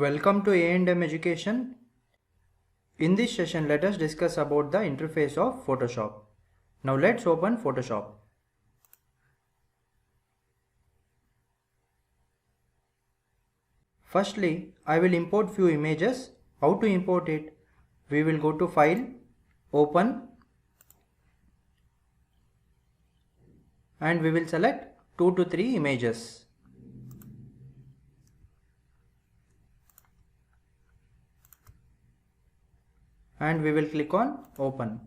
Welcome to A&M Education. In this session, let us discuss about the interface of Photoshop. Now let's open Photoshop. Firstly, I will import few images. How to import it? We will go to File, Open, and we will select 2 to 3 images. And we will click on Open.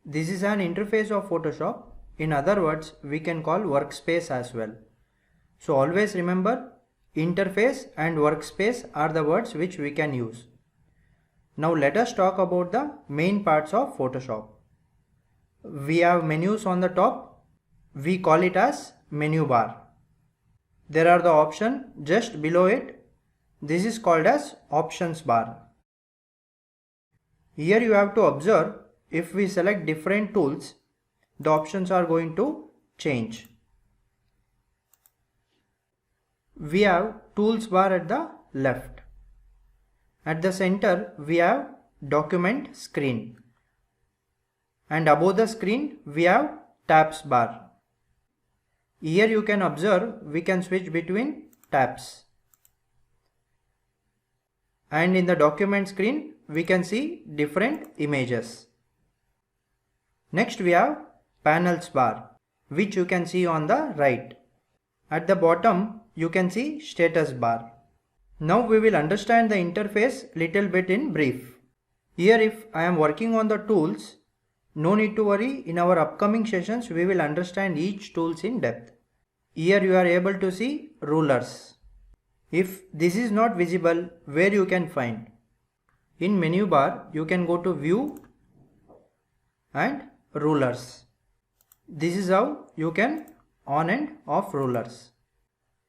This is an interface of Photoshop. In other words, we can call workspace as well. So always remember, interface and workspace are the words which we can use. Now let us talk about the main parts of Photoshop. We have menus on the top. We call it as menu bar. There are the options just below it. This is called as options bar. Here you have to observe, if we select different tools, the options are going to change. We have tools bar at the left. At the center we have document screen. And above the screen we have tabs bar. Here you can observe we can switch between tabs. And in the document screen we can see different images. Next we have panels bar, which you can see on the right. At the bottom you can see status bar. Now we will understand the interface little bit in brief. Here if I am working on the tools, no need to worry, in our upcoming sessions we will understand each tools in depth. Here you are able to see rulers. If this is not visible, where you can find? In menu bar you can go to view and rulers. This is how you can on and off rulers.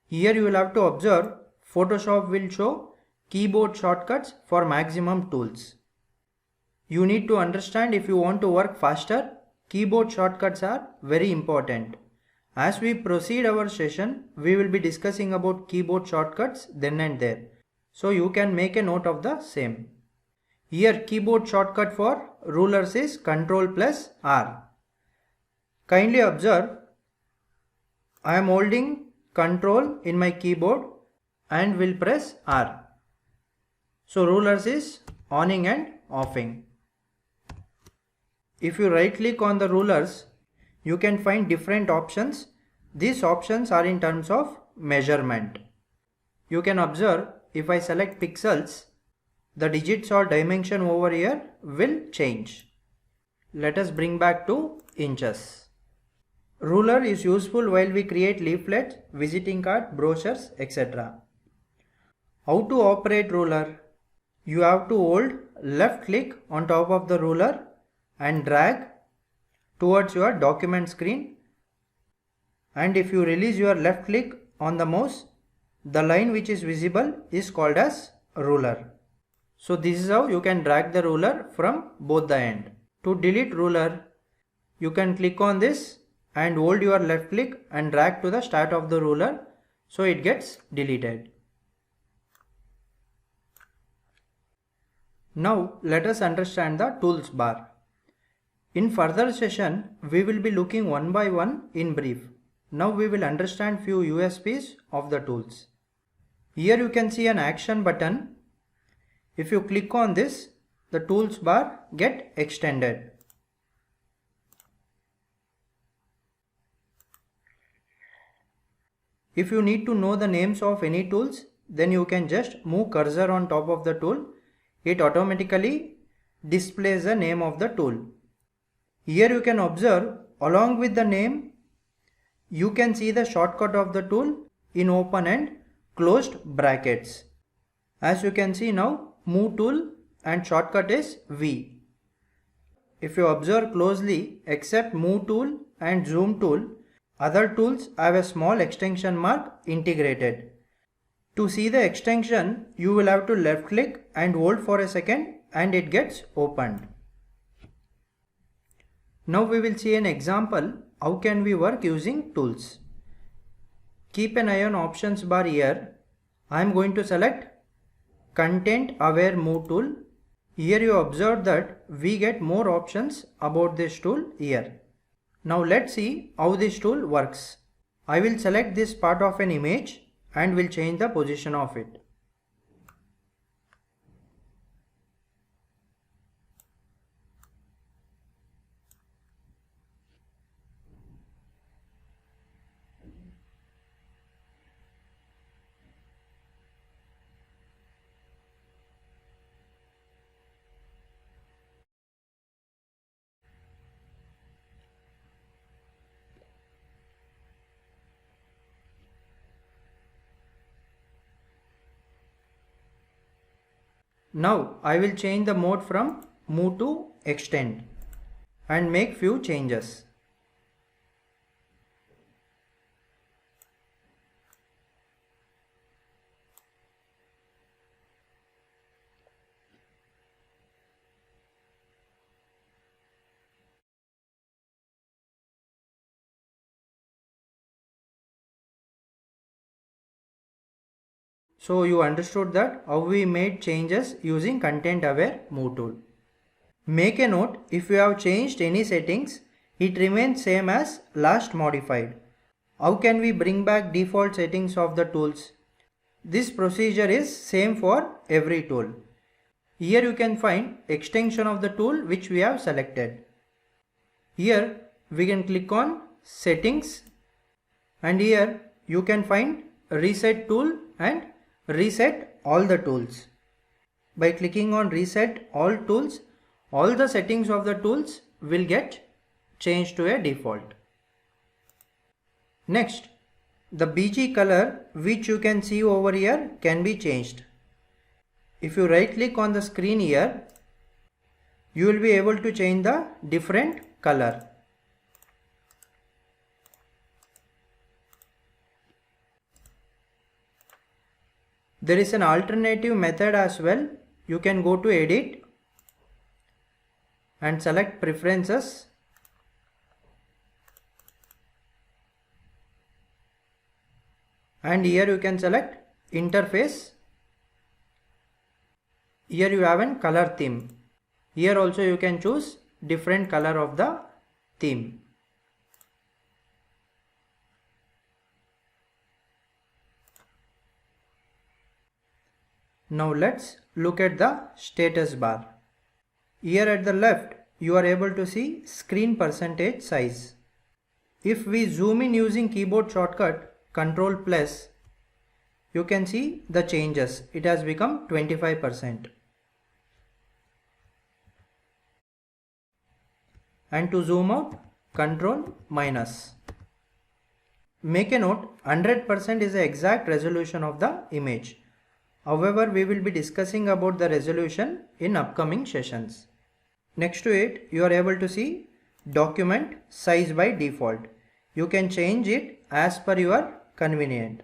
Here you will have to observe Photoshop will show keyboard shortcuts for maximum tools. You need to understand, if you want to work faster, keyboard shortcuts are very important. As we proceed our session, we will be discussing about keyboard shortcuts then and there. So you can make a note of the same. Here keyboard shortcut for rulers is Ctrl+R. Kindly observe, I am holding Ctrl in my keyboard and will press R. So rulers is oning and offing. If you right click on the rulers, you can find different options. These options are in terms of measurement. You can observe, if I select pixels, the digits or dimension over here will change. Let us bring back to inches. Ruler is useful while we create leaflets, visiting card, brochures, etc. How to operate ruler? You have to hold left click on top of the ruler and drag towards your document screen, and if you release your left click on the mouse, the line which is visible is called as ruler. So this is how you can drag the ruler from both the end. To delete ruler, you can click on this and hold your left click and drag to the start of the ruler, so it gets deleted. Now let us understand the tools bar. In further session, we will be looking one by one in brief. Now we will understand few USPs of the tools. Here you can see an action button. If you click on this, the tools bar get extended. If you need to know the names of any tools, then you can just move cursor on top of the tool. It automatically displays the name of the tool. Here you can observe, along with the name, you can see the shortcut of the tool in open and closed brackets. As you can see now, move tool and shortcut is V. If you observe closely, except move tool and zoom tool, other tools have a small extension mark integrated. To see the extension, you will have to left click and hold for a second and it gets opened. Now we will see an example how can we work using tools. Keep an eye on options bar here. I am going to select Content Aware Move tool. Here you observe that we get more options about this tool here. Now let's see how this tool works. I will select this part of an image and will change the position of it. Now I will change the mode from Move to Extend and make few changes. So you understood that how we made changes using Content Aware Move tool. Make a note, if you have changed any settings, it remains same as last modified. How can we bring back default settings of the tools? This procedure is same for every tool. Here you can find extension of the tool which we have selected. Here we can click on Settings, and here you can find Reset tool and Reset all the tools. By clicking on Reset all tools, all the settings of the tools will get changed to a default. Next, the BG color which you can see over here can be changed. If you right click on the screen here, you will be able to change the different color. There is an alternative method as well. You can go to Edit and select Preferences. And here you can select Interface. Here you have a color theme. Here also you can choose different color of the theme. Now let's look at the status bar. Here at the left, you are able to see screen percentage size. If we zoom in using keyboard shortcut Ctrl+, you can see the changes. It has become 25%. And to zoom out, Ctrl-. Make a note, 100% is the exact resolution of the image. However, we will be discussing about the resolution in upcoming sessions. Next to it, you are able to see document size by default. You can change it as per your convenient.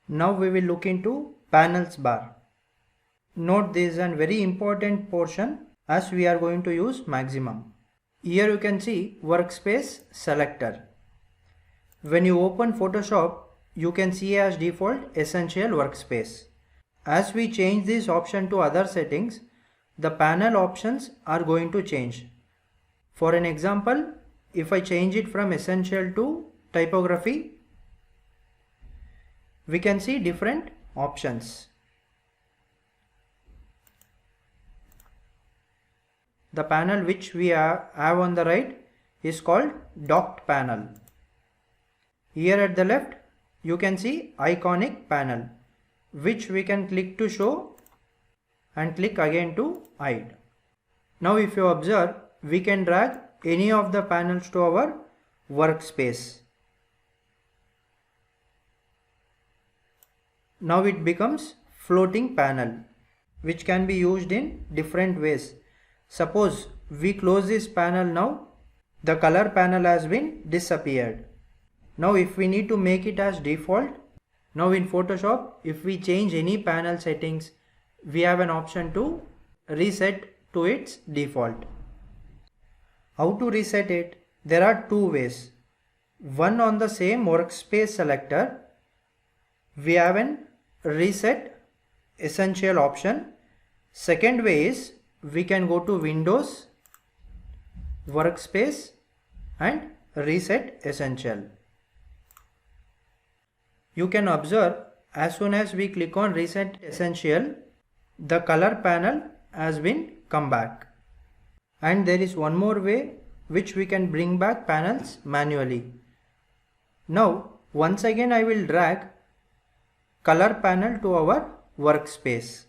Now we will look into panels bar. Note, this is a very important portion as we are going to use maximum. Here you can see workspace selector. When you open Photoshop, you can see as default essential workspace. As we change this option to other settings, the panel options are going to change. For an example, if I change it from essential to typography, we can see different options. The panel which we have on the right is called docked panel. Here at the left, you can see iconic panel, which we can click to show and click again to hide. Now if you observe, we can drag any of the panels to our workspace. Now it becomes floating panel, which can be used in different ways. Suppose we close this panel now, the color panel has been disappeared. Now if we need to make it as default, now in Photoshop, if we change any panel settings, we have an option to reset to its default. How to reset it? There are two ways. One on the same workspace selector, we have an reset essential option. Second way is we can go to Windows, workspace and reset essential. You can observe as soon as we click on reset essential, the color panel has been come back. And there is one more way which we can bring back panels manually. Now once again I will drag color panel to our workspace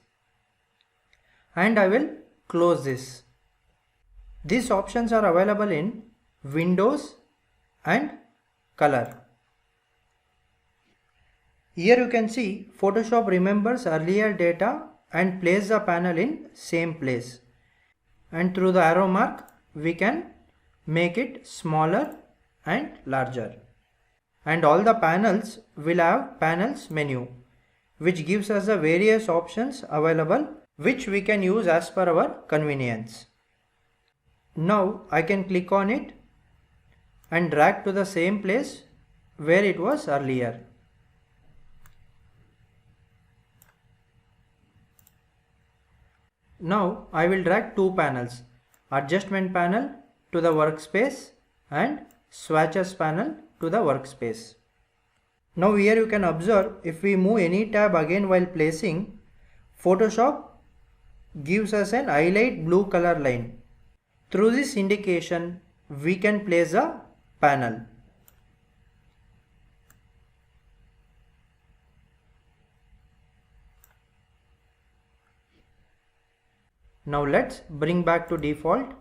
and I will close this. These options are available in Windows and color. Here you can see Photoshop remembers earlier data and places the panel in same place. And through the arrow mark we can make it smaller and larger. And all the panels will have panels menu, which gives us the various options available which we can use as per our convenience. Now I can click on it and drag to the same place where it was earlier. Now I will drag two panels, adjustment panel to the workspace and swatches panel to the workspace. Now here you can observe if we move any tab again while placing, Photoshop gives us an highlight blue color line. Through this indication we can place a panel. Now let's bring back to default.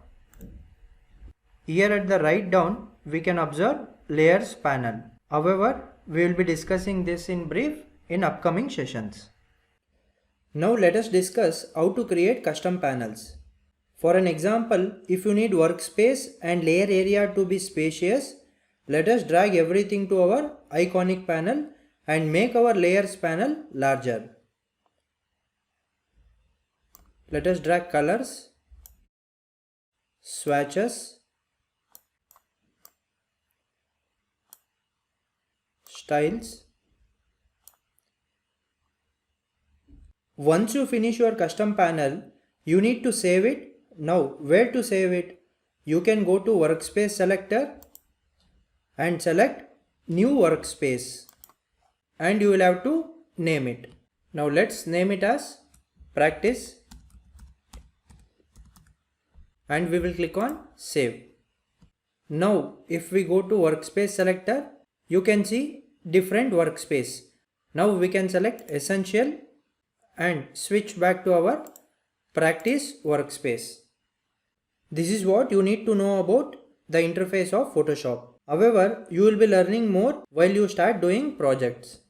Here at the right down we can observe layers panel. However, we will be discussing this in brief in upcoming sessions. Now let us discuss how to create custom panels. For an example, if you need workspace and layer area to be spacious, let us drag everything to our iconic panel and make our layers panel larger. Let us drag colors, swatches, styles. Once you finish your custom panel, you need to save it. Now where to save it? You can go to workspace selector and select new workspace and you will have to name it. Now let's name it as practice and we will click on save. Now if we go to workspace selector, you can see different workspace. Now we can select essential and switch back to our practice workspace. This is what you need to know about the interface of Photoshop. However, you will be learning more while you start doing projects.